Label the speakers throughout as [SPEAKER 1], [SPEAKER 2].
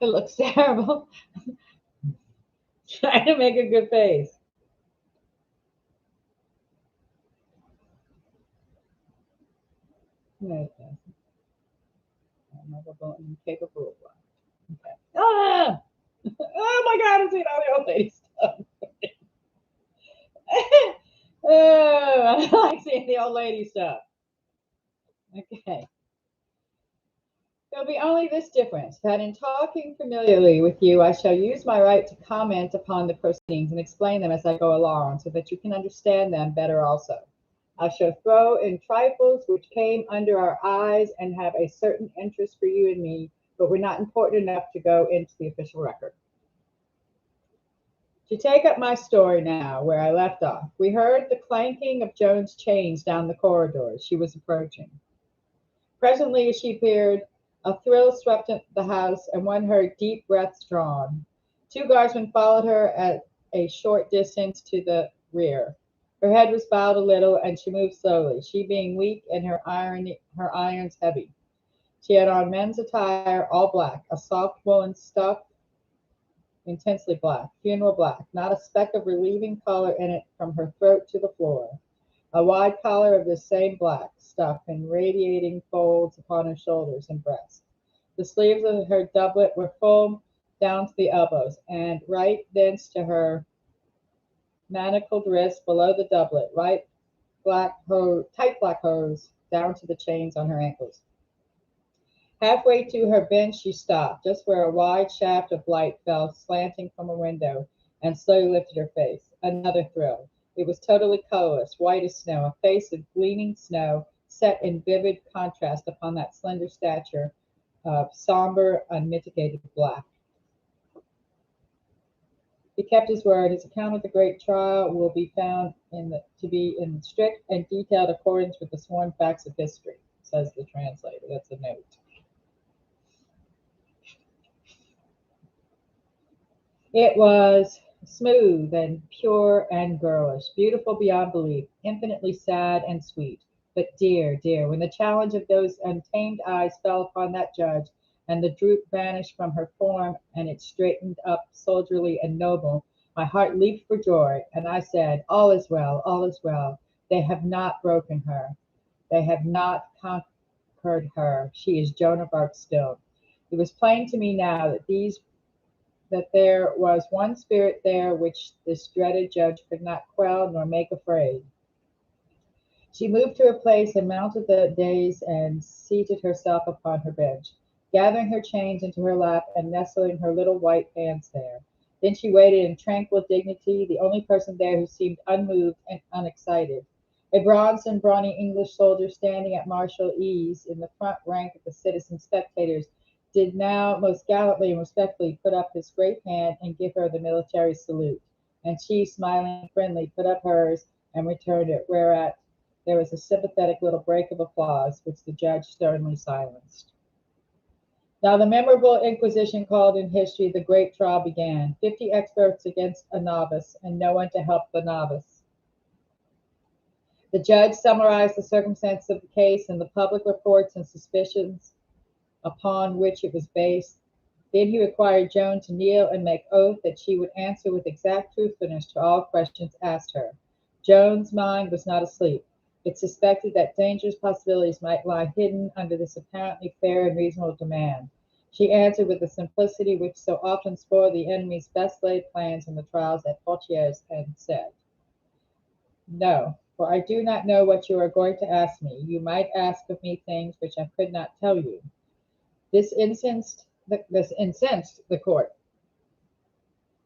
[SPEAKER 1] It looks terrible. Trying to make a good face. No, it doesn't. I'm lovable and capable of love. Okay. Ah! Oh my God, I'm seeing all the old lady stuff. Oh, I like seeing the old lady stuff. Okay. There'll be only this difference, that in talking familiarly with you, I shall use my right to comment upon the proceedings and explain them as I go along, so that you can understand them better also. I shall throw in trifles which came under our eyes and have a certain interest for you and me, but were not important enough to go into the official record. To take up my story now, where I left off, we heard the clanking of Joan's chains down the corridor as she was approaching. Presently, as she appeared, a thrill swept the house, and one heard deep breaths drawn. Two guardsmen followed her at a short distance to the rear. Her head was bowed a little, and she moved slowly, she being weak and her irons heavy. She had on men's attire, all black, a soft woolen stuff, intensely black, funeral black, not a speck of relieving color in it from her throat to the floor. A wide collar of the same black stuff in radiating folds upon her shoulders and breast. The sleeves of her doublet were full down to the elbows, and right thence to her manacled wrists below the doublet, tight black hose down to the chains on her ankles. Halfway to her bench she stopped, just where a wide shaft of light fell slanting from a window, and slowly lifted her face. Another thrill. It was totally colorless, white as snow, a face of gleaming snow, set in vivid contrast upon that slender stature of somber, unmitigated black. He kept his word. His account of the great trial will be found to be in strict and detailed accordance with the sworn facts of history, says the translator. That's a note. It was smooth and pure and girlish, beautiful beyond belief, infinitely sad and sweet. But dear, dear, when the challenge of those untamed eyes fell upon that judge, and the droop vanished from her form, and it straightened up soldierly and noble, my heart leaped for joy, and I said, all is well, all is well. They have not broken her. They have not conquered her. She is Joan of Arc still. It was plain to me now that there was one spirit there which this dreaded judge could not quell nor make afraid. She moved to her place and mounted the dais and seated herself upon her bench, gathering her chains into her lap and nestling her little white hands there. Then she waited in tranquil dignity, the only person there who seemed unmoved and unexcited. A bronzed and brawny English soldier standing at martial ease in the front rank of the citizen spectators did now most gallantly and respectfully put up his great hand and give her the military salute, and she, smiling friendly, put up hers and returned it, whereat there was a sympathetic little break of applause, which the judge sternly silenced. Now the memorable inquisition called in history the great trial began. 50 experts against a novice, and no one to help the novice. The judge summarized the circumstances of the case and the public reports and suspicions upon which it was based. Then he required Joan to kneel and make oath that she would answer with exact truthfulness to all questions asked her. Joan's mind was not asleep. It suspected that dangerous possibilities might lie hidden under this apparently fair and reasonable demand. She answered with the simplicity which so often spoiled the enemy's best laid plans in the trials at Poitiers, and said, no, for I do not know what you are going to ask me. You might ask of me things which I could not tell you. This incensed the court,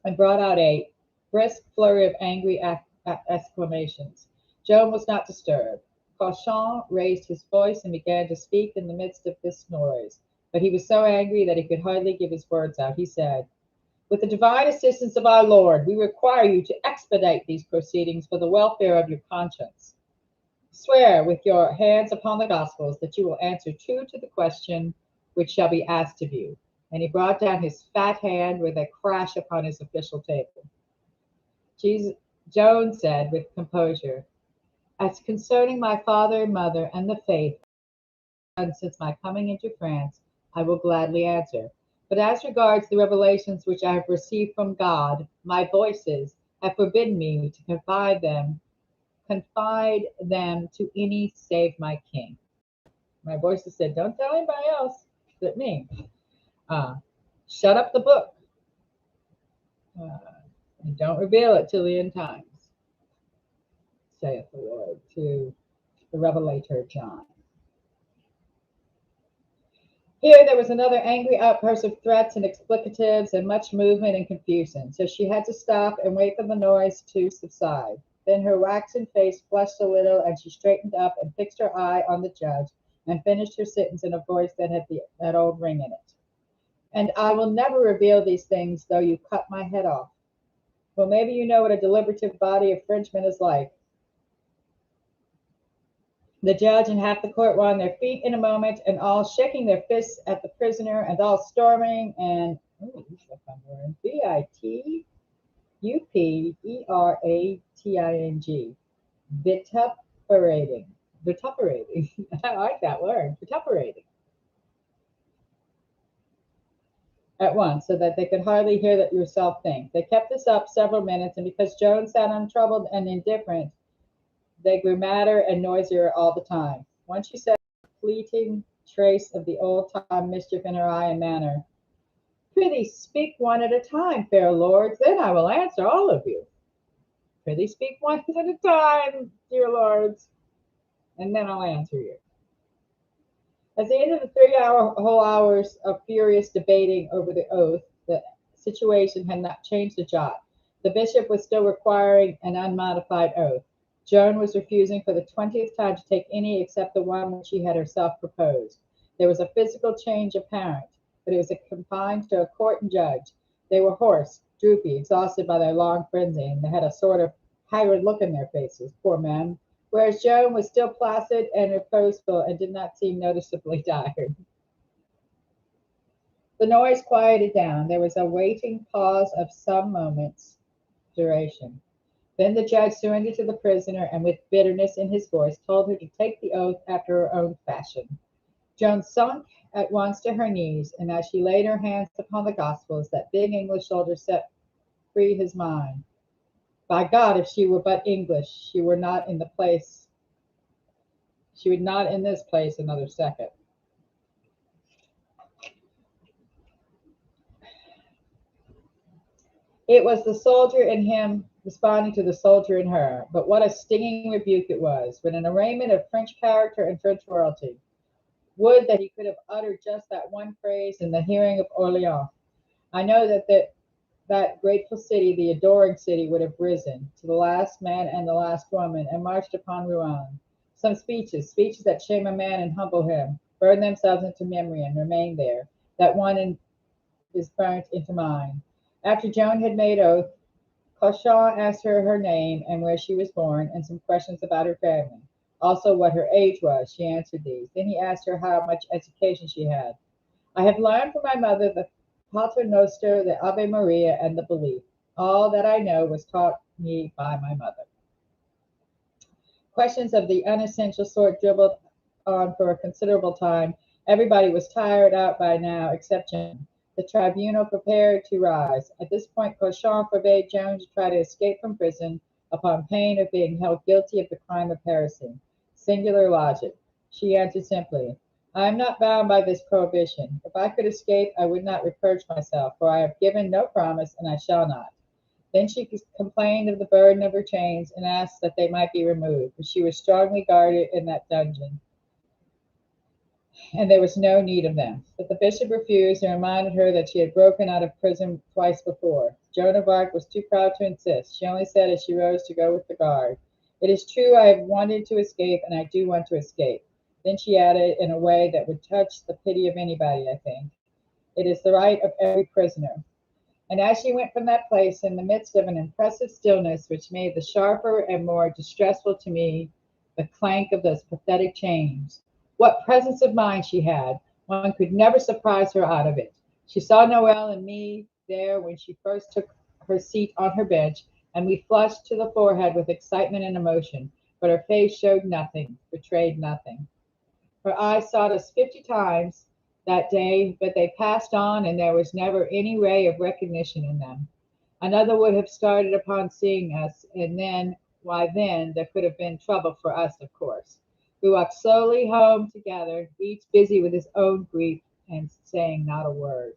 [SPEAKER 1] and brought out a brisk flurry of angry exclamations. Joan was not disturbed. Cauchon raised his voice and began to speak in the midst of this noise, but he was so angry that he could hardly give his words out. He said, with the divine assistance of our Lord, we require you to expedite these proceedings for the welfare of your conscience. Swear with your hands upon the Gospels that you will answer true to the question which shall be asked of you. And he brought down his fat hand with a crash upon his official table. Jesus, Joan said with composure, as concerning my father and mother and the faith, and since my coming into France, I will gladly answer. But as regards the revelations which I have received from God, my voices have forbidden me to confide them to any save my king. My voices said, don't tell anybody else but me. Uh, Shut up the book uh, and don't reveal it till the end times, saith the Lord to the revelator John. Here there was another angry outburst of threats and explicatives and much movement and confusion, so she had to stop and wait for the noise to subside. Then her waxen face flushed a little, and she straightened up and fixed her eye on the judge and finished her sentence in a voice that had that old ring in it. And I will never reveal these things, though you cut my head off. Well, maybe you know what a deliberative body of Frenchmen is like. The judge and half the court were on their feet in a moment, and all shaking their fists at the prisoner, and all storming and vituperating, vituperating. I like that word, vituperating. At once, so that they could hardly hear that yourself think. They kept this up several minutes, and because Joan sat untroubled and indifferent, they grew madder and noisier all the time. Once she said, a fleeting trace of the old-time mischief in her eye and manner, "Prithee speak one at a time, fair lords, then I will answer all of you. Prithee speak one at a time, dear lords, and then I'll answer you." At the end of the 3 whole hours of furious debating over the oath, the situation had not changed a jot. The bishop was still requiring an unmodified oath. Joan was refusing for the 20th time to take any except the one which she had herself proposed. There was a physical change apparent, but it was confined to a court and judge. They were hoarse, droopy, exhausted by their long frenzy, and they had a sort of haggard look in their faces, poor men, whereas Joan was still placid and reposeful and did not seem noticeably tired. The noise quieted down. There was a waiting pause of some moments' duration. Then the judge surrendered to the prisoner, and with bitterness in his voice told her to take the oath after her own fashion. Joan sunk at once to her knees, and as she laid her hands upon the Gospels, that big English soldier set free his mind. By God, if she were but English, she would not in this place another second. It was the soldier in him responding to the soldier in her, but what a stinging rebuke it was, when an arraignment of French character and French royalty. Would that he could have uttered just that one phrase in the hearing of Orleans. I know that grateful city, the adoring city, would have risen to the last man and the last woman and marched upon Rouen. Some speeches that shame a man and humble him, burn themselves into memory and remain there. That one is burnt into mine. After Joan had made oath, Cauchon asked her name and where she was born, and some questions about her family. Also what her age was. She answered these. Then he asked her how much education she had. I have learned from my mother the Pater Noster, the Ave Maria, and the Belief. All that I know was taught me by my mother. Questions of the unessential sort dribbled on for a considerable time. Everybody was tired out by now, except Joan. The tribunal prepared to rise. At this point, Cauchon forbade Joan to try to escape from prison upon pain of being held guilty of the crime of heresy. Singular logic. She answered simply, I am not bound by this prohibition. If I could escape, I would not reproach myself, for I have given no promise, and I shall not. Then she complained of the burden of her chains and asked that they might be removed, but she was strongly guarded in that dungeon, and there was no need of them. But the bishop refused and reminded her that she had broken out of prison twice before. Joan of Arc was too proud to insist. She only said as she rose to go with the guard, It is true I have wanted to escape, and I do want to escape. Then she added in a way that would touch the pity of anybody, I think, It is the right of every prisoner. And as she went from that place in the midst of an impressive stillness which made the sharper and more distressful to me the clank of those pathetic chains. What presence of mind she had! One could never surprise her out of it. She saw Noel and me there when she first took her seat on her bench, and we flushed to the forehead with excitement and emotion, but her face showed nothing, betrayed nothing. Her eyes sought us 50 times, that day, but they passed on, and there was never any ray of recognition in them. Another would have started upon seeing us, and then, why, then there could have been trouble for us, of course. We walked slowly home together, each busy with his own grief and saying not a word.